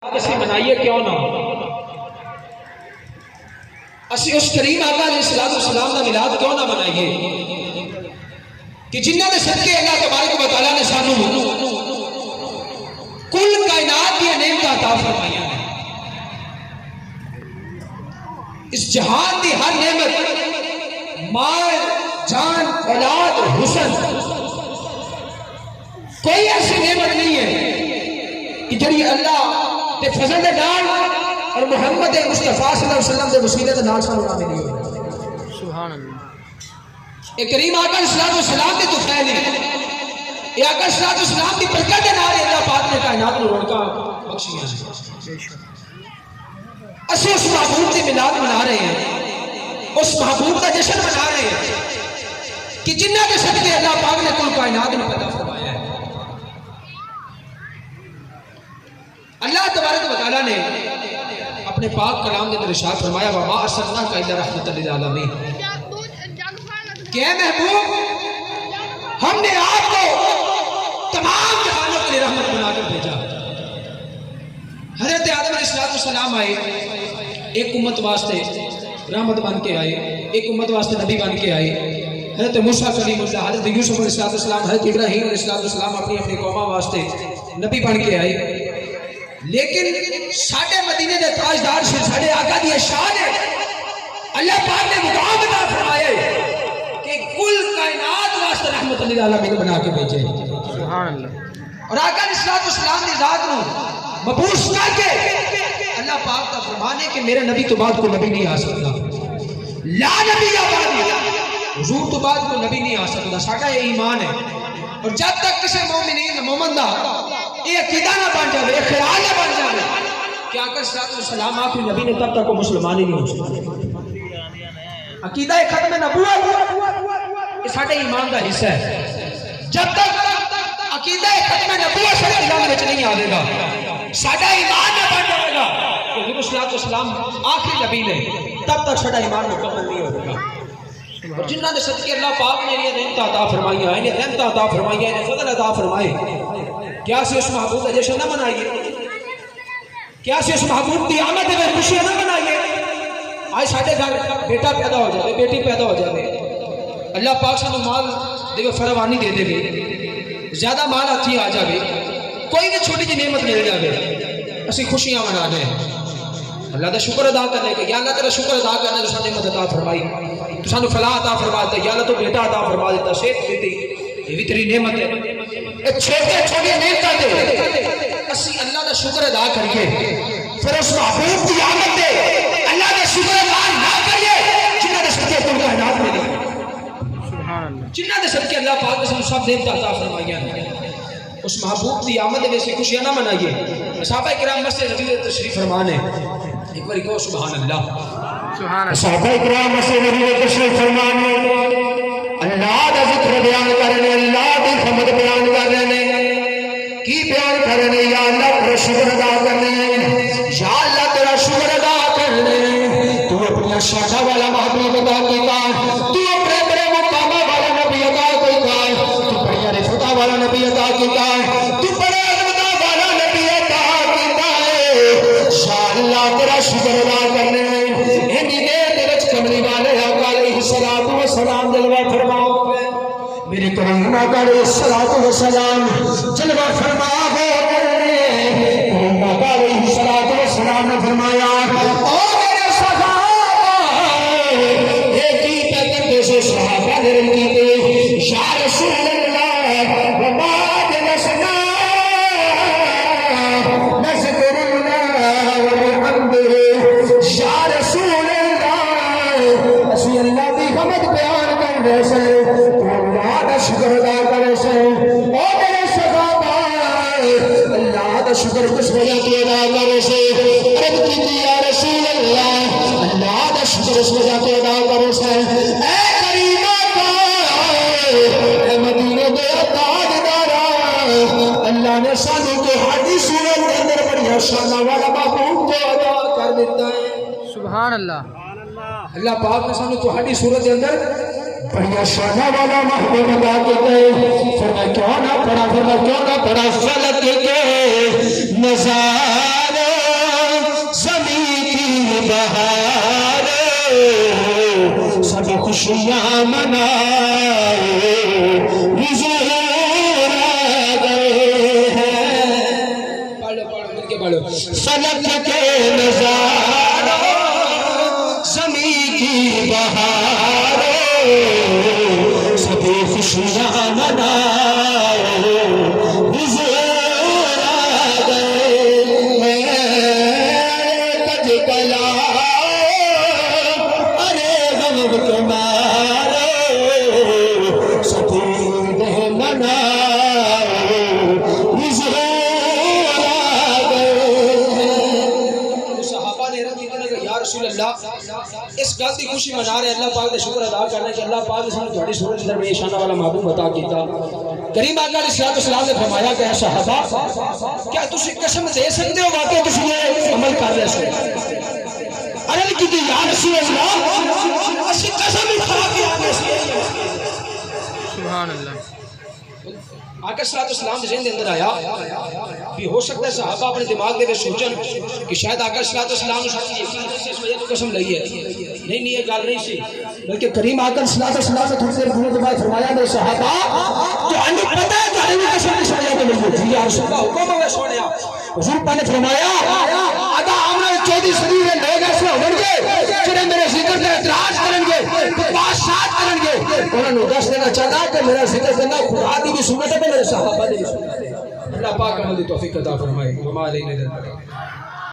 اسی منائیے کیوں نہ اسی اس کریم آقا علیہ السلام کا میلاد کیوں نہ منائیے کہ جنہاں دے صدقے اللہ تبارک و تعالیٰ نے سانو کل کائنات کی نعمت عطا فرمائی ہے۔ اس جہان کی ہر نعمت مال جان اولاد حسن کوئی ایسی نعمت نہیں ہے کہ جڑی اللہ تے فضل دے نال اور محمد مصطفیٰ صلی اللہ علیہ وسلم دے وسیلے دے نال سانو نہ ملی ہوئی۔ سبحان اللہ۔ اے کریم آقا علیہ السلام دے تو خیر ہے، اے آقا علیہ السلام دی برکت دے نال اللہ پاک نے کائنات نو رونقاں بخشیاں ہیں۔ اسی اس محبوب دی میلاد منا رہے ہیں، اس محبوب کا جشن منا رہے ہیں کہ جنہاں دے صدقے اللہ پاک نے کل کائنات نو پیدا فرمایا ہے۔ اللہ تبارک و تعالیٰ نے اپنے پاک کلام کے اندر ارشاد فرمایا وَمَا أَرْسَلْنَاكَ إِلَّا رَحْمَةً لِلْعَالَمِينَ کہ اے محبوب ہم نے آپ کو تمام جہانوں کے لیے رحمت بنا کر بھیجا۔ حضرت آدم علیہ السلام آئے، ایک امت واسطے رحمت بن کے آئے، ایک امت واسطے نبی بن کے آئے۔ حضرت موسیٰ کلیم اللہ، حضرت یوسف علیہ السلام، حضرت ابراہیم علیہ السلام اپنی قوموں واسطے نبی بن کے آئے۔ لیکن ساڑھے مدینے دے تاجدار سے ساڑھے آقا دی شان ہے، اللہ پاک نے مقام عطا فرمایا ہے کہ کل کائنات واسطے رحمت للعالمین بنا کے بھیجے۔ سبحان اللہ۔ اور آقا علیہ السلام دی ذات نو مبعوث کر کے اللہ پاک کا فرمان ہے کہ میرے نبی تو بعد کو نبی نہیں آ سکتا، لا نبی آبادی، حضور تو بعد کو نبی نہیں آ سکتا۔ ساڑھا یہ ایمان ہے، اور جب تک کسی مومن دا یہ عقیدہ نہ بن جائے، یہ خیال نہ بن جائے کہ آقا علیہ السلام آخری نبی نے تب تک وہ مسلمان ہی نہیں ہو سکتا۔ عقیدہ ختم نبوت یہ ساڑھے ایمان کا حصہ ہے۔ جب تک عقیدہ ختم نبوت سے دل میں نہیں آئے گا، ساڑھا ایمان نہ بن جائے گا کہ حضور صلی اللہ علیہ وسلم آخری نبی نے، تب تک ساڑھا ایمان مکمل نہیں ہوگا۔ اور جنہاں دے صدقے اللہ پاک نے یہ نعمت عطا فرمائی ہے، انہیں رحمت عطا فرمائی ہے، انہیں فضل عطا فرمائے، کیا سے اس محبوب کا جشن نہ منائیے؟ کیا سے اس محبوب کی آمد میں خوشیاں نہ منائیے؟ آج ساڑھے گھر بیٹا پیدا ہو جائے، بیٹی پیدا ہو جائے، اللہ پاک سے مال دے فراوانی دے دے، زیادہ مال ہاتھی آ جائے، کوئی بھی چھوٹی جی نعمت مل جائے، اسی خوشیاں منا دیں، اللہ کا شکر ادا کرنے کے، یا اللہ تیرا شکر ادا کرنے تو سانو نعمت عطا فرمائی، تو سانو فلاح عطا فرما دیتا، یا اللہ تو بیٹا عطا فرما دیتا، صحت دیتی، یہ بھی تیری نعمت ہے۔ چھوٹی نعمتیں دے اسی اللہ کا شکر ادا کریے، پھر اس محبوب کی آمد دے اللہ کا شکر ادا نہ کریے جنہاں دے صدقے کل کائنات میں نہیں، جنہاں دے صدقے اللہ پاک نے سب نعمت عطا فرمائی ہیں، اس محبوب کی آمد میں سے خوشیاں نہ منائیے۔ صحابہ کرام مسجد نبی تشریف فرمان ہے، ایک بار کہو سبحان اللہ۔ صحابہ کرام مسجد نبی تشریف فرمان ہے، اللہ دا ذکر بیان کرنے، اللہ دی حمد بیان کرنے، کی بیان کرنے؟ یا اللہ تیرا شکر ادا کرنے، یا اللہ تیرا شکر ادا کرنے، تو اپنی شاخہ والا محبوب ادا کیتا، تو اپنے بڑے مقامہ والا نبی ادا کیتا، تو بڑی عرفتہ والا نبی ادا کیتا، تو بڑے عرفتہ والا نبی ادا کیتا ہے، یا اللہ تیرا شکر ادا کرنے۔ اینی دیر تیرے کملی والے آقا علیہ السلام جلوہ فرماؤ، میرے کریم آقا علیہ السلام جلوہ فرما گئے، کریم آقا علیہ السلام نے فرمایا او میرے صحابہ، ایک ہی پیکر سے صحابہ نے رنگی تھے، یا رسول اللہ وبعد نسنا نذکر اللہ وبحمدہ، یا رسول اللہ اسی اللہ دی حمد بیان کرنے سے، اللہ دا شکر ادا کرنے سے، او میرے صحابہ اللہ دا شکر کس وجہ تو ادا کرنے سے، عرض کی یا رسول اللہ اللہ دا شکر اس وجہ تو ادا کرنے سے، اے کریم آقا اے مدینے دے تاجدارا، اللہ نے سانو کو ہڈی صورت کے اندر بڑی شان والا محبوب کو ادا کر دیتا ہے۔ سبحان اللہ۔ اللہ پاک نے سانو تو ہڈی صورت کے اندر بڑی شانہ والا محبوب ادا کرتے، فرمایا کیوں نہ پڑھا فلک کے نظارے خوشیاں منائے حضور آ گئے ہیں فلک کے نظاروں زمین کی بہاروں سبھی خوشیاں منائے حضور آ گئے ہیں کج کلا ارے غم کے مارے سبھی منائے حضور آ گئے ہیں صحابہ نے رضی اللہ عنہ یا رسول اللہ اس گل دی خوشی منا رہے اللہ پاک کا شکر ادا کرنا کہ اللہ پاک نے سانو تہاڈی صورت اندر بے شانہ والا محبوب عطا کیتا کریم آقا علیہ الصلوۃ والسلام نے فرمایا کہ اے صحابہ کیا تسی قسم دے سکتے ہو واقعی تسی یہ عمل کر رہے ہو عرض کی یا رسول اللہ اسی قسم کھا کے آنے سے سبحان اللہ آقا صلی اللہ علیہ وسلم ذہن دے اندر آیا بھی ہو سکتا ہے صحابہ اپنے دماغ دے سوچن کہ شاید آقا صلی اللہ علیہ وسلم نے اس وجہ تو قسم لئی ہے نہیں یہ گل نہیں سی بلکہ کریم آقا صلی اللہ علیہ وسلم نے تھوڑی دیر گزرنے کے بعد فرمایا میرے صحابہ تو انہیں پتہ ہے کہ انہیں قسم اس وجہ تو لئی ہے یا رسول اللہ حکم ہوئے سونیا حضور پاک نے فرمایا ادا آمنا 14 صدی میں لوگ ایسے ہون گے جنہیں میرے ذکر تے اعتراض کرن گے بادشاہت کرن گے انہوں نے دس دینا چاہتا کہ میرا ذکر کرنا خدا دی بھی سنت ہے میرے صحابہ دی بھی سنت ہے اللہ پاک عمل دی توفیق عطا فرمائے وما علینا الا البلاغ